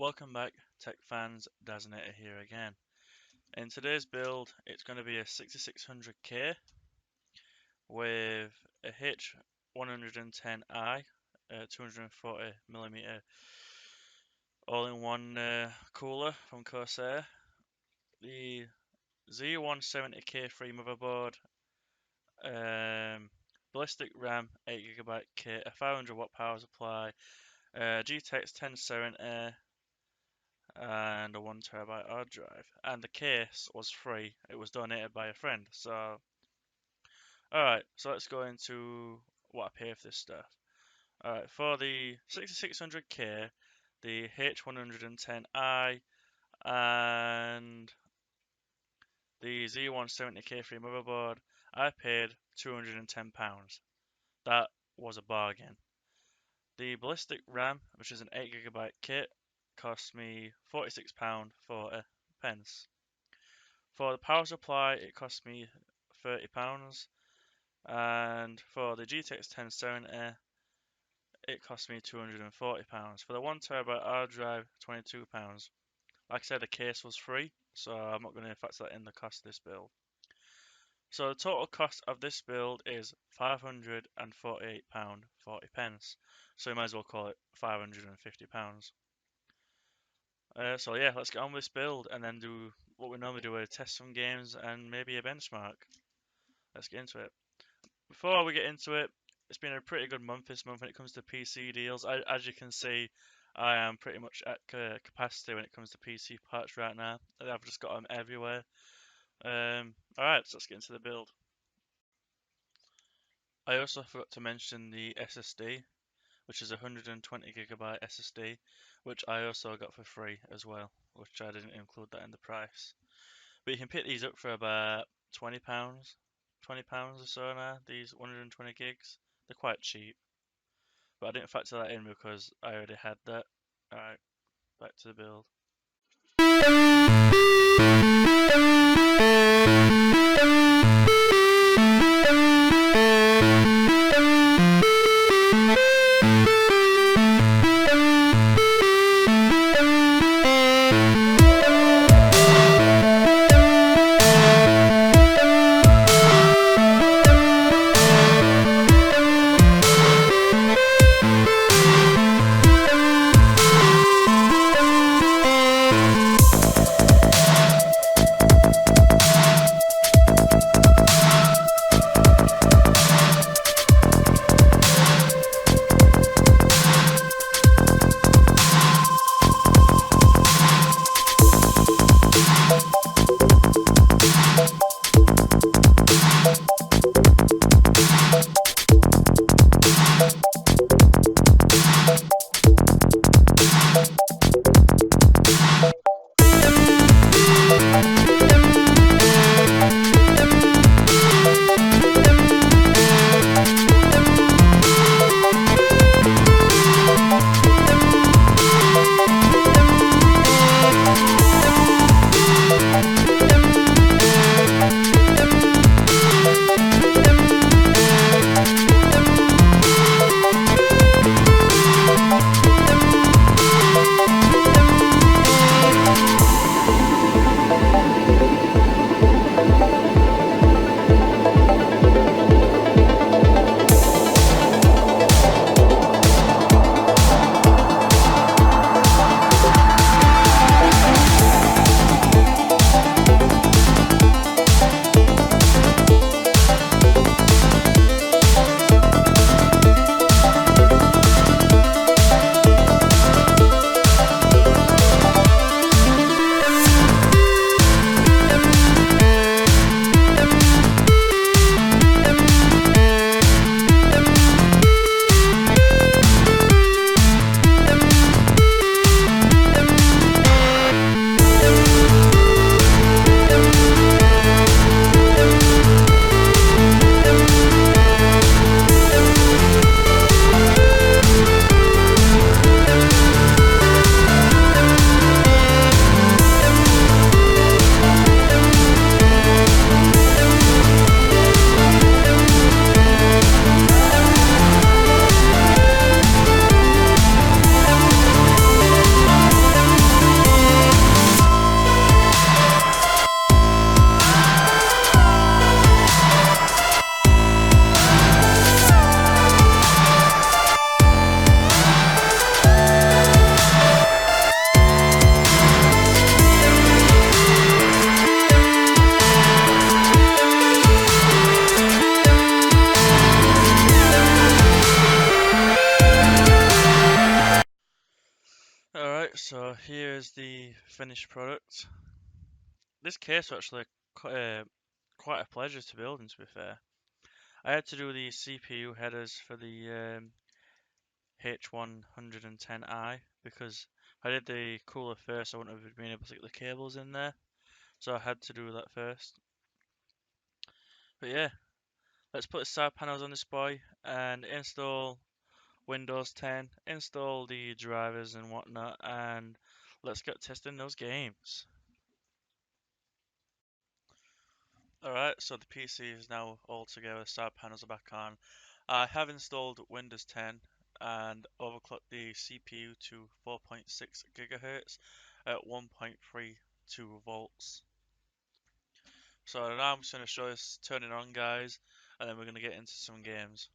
Welcome back, tech fans. Daznator here again. In today's build, it's going to be a 6600K with a H110i, 240mm all-in-one cooler from Corsair, the Z170K free motherboard, ballistic RAM 8GB kit, a 500W power supply, GTX 1070 and a 1TB hard drive. And the case was free. It was donated by a friend. So, alright, so let's go into what I pay for this stuff. Alright, for the 6600K, the H110i, and the Z170K free motherboard, I paid £210. That was a bargain. The ballistic RAM, which is an 8GB kit, cost me £46.40. For the power supply, it cost me £30, and for the GTX 1070, it cost me £240. For the 1TB hard drive, £22. Like I said, the case was free, so I'm not going to factor that in the cost of this build. So the total cost of this build is £548.40. So you might as well call it £550. So yeah, let's get on with this build and then do what we normally do, test some games and maybe a benchmark. Let's get into it. Before we get into it, it's been a pretty good month this month when it comes to PC deals. As you can see, I am pretty much at capacity when it comes to PC parts right now. I've just got them everywhere. Alright, so let's get into the build. I also forgot to mention the SSD, which is a 120GB SSD, which I also got for free as well, which I didn't include that in the price. But you can pick these up for about £20 or so now, these 120 gigs. They're quite cheap. But I didn't factor that in because I already had that. Alright, back to the build. so here is the finished product. This case was actually quite a pleasure to build, and to be fair. I had to do the CPU headers for the H110i because if I did the cooler first, I wouldn't have been able to get the cables in there. So I had to do that first. But yeah, let's put the side panels on this boy and install Windows 10, install the drivers and whatnot, and let's get testing those games. Alright, so the PC is now all together, side panels are back on. I have installed Windows 10 and overclocked the CPU to 4.6 GHz at 1.32 volts. So now I'm just going to show this turning on, guys, and then we're going to get into some games.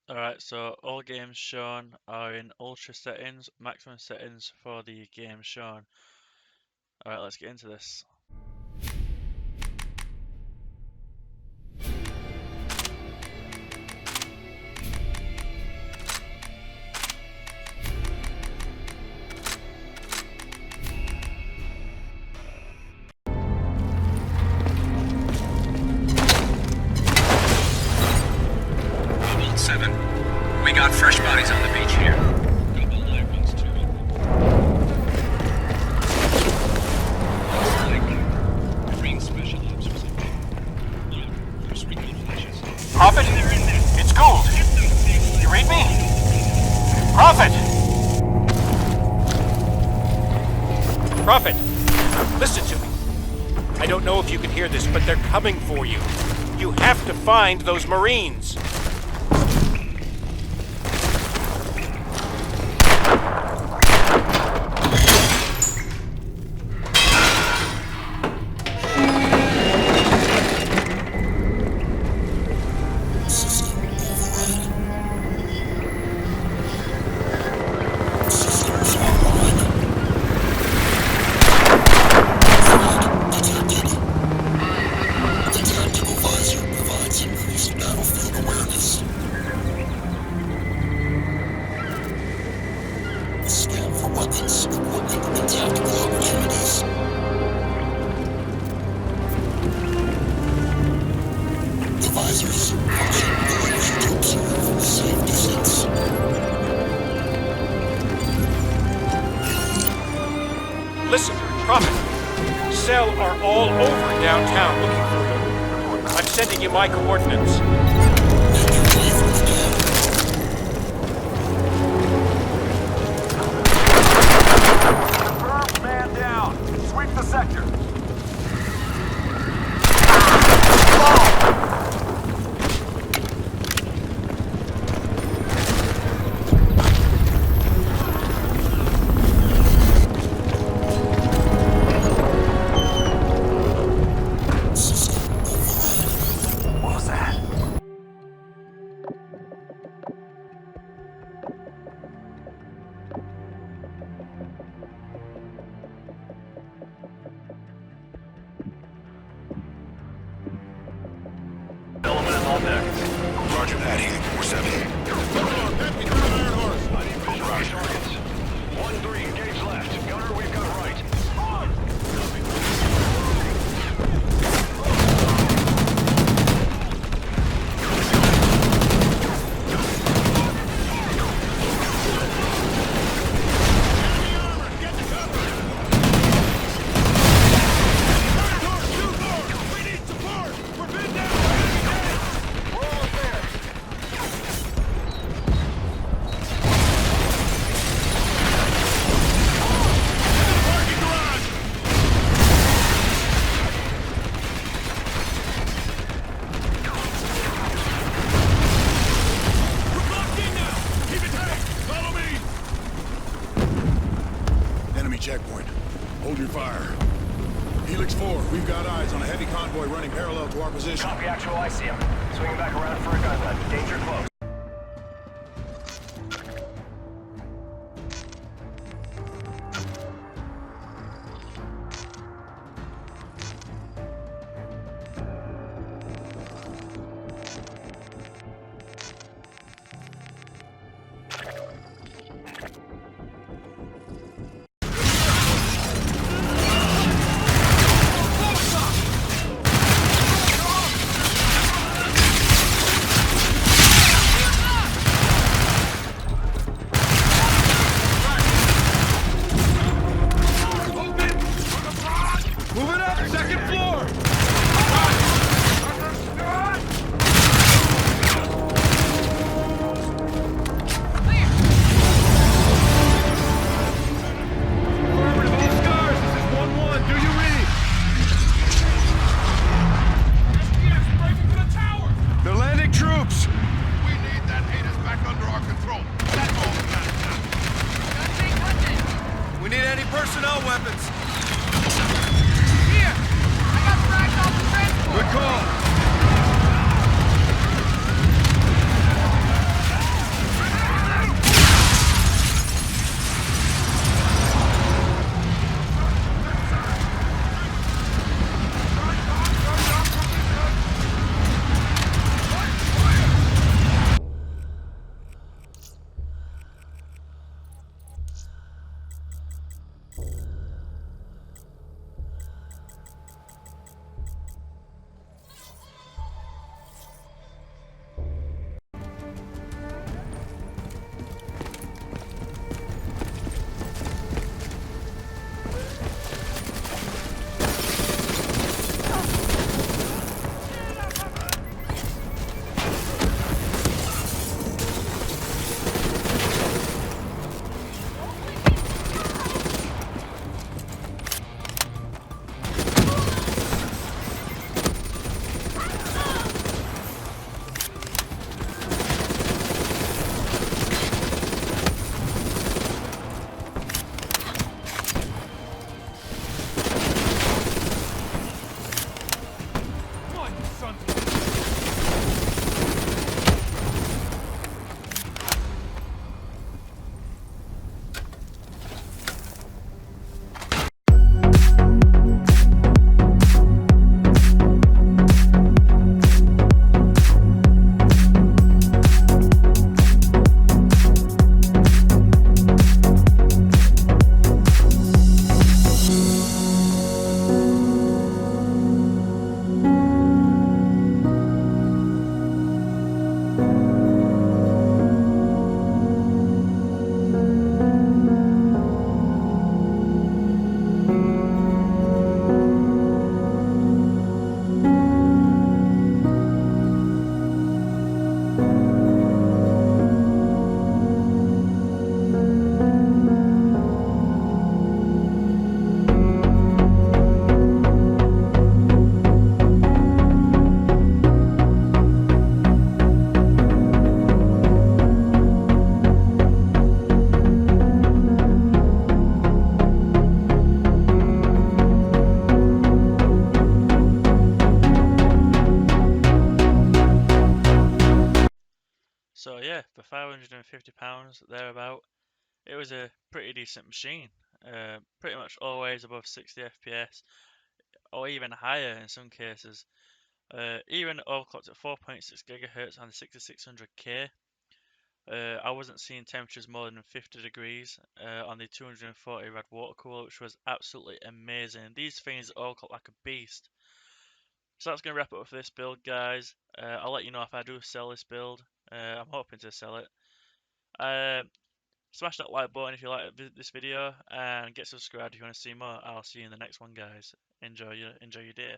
Alright, so all games shown are in ultra settings, maximum settings for the game shown. Alright, let's get into this. We got fresh bodies on the beach here. Prophet? It's Gould. You read me? Prophet! Prophet, listen to me. I don't know if you can hear this, but they're coming for you. You have to find those Marines. Listen, Prophet. Cell are all over downtown looking for you. I'm sending you my coordinates. Confirmed, man down. Sweep the sector. Roger that, Healing 4-7. Roger. 1-3, engage left. Gunner, we've got right. Checkpoint. Hold your fire. Helix 4, we've got eyes on a heavy convoy running parallel to our position. Copy actual, I see him. Swinging back around for a gun run. Danger close. Moving up, second floor! Affirmative, all scars, this is 1-1, do you read? SPX breaking to the towers! They're landing troops! We need that haters back under our control. That's all that matters. We need anti-personnel weapons! Here! I got fragged off the transport! Good call! So yeah, for £550 thereabout, it was a pretty decent machine. Pretty much always above 60 FPS, or even higher in some cases. Even overclocked at 4.6 gigahertz on the 6600K. I wasn't seeing temperatures more than 50 degrees on the 240 rad water cooler, which was absolutely amazing. These things overclock like a beast. So that's going to wrap it up for this build, guys. I'll let you know if I do sell this build. I'm hoping to sell it. Smash that like button if you like this video, and get subscribed if you want to see more. I'll see you in the next one, guys. Enjoy your day.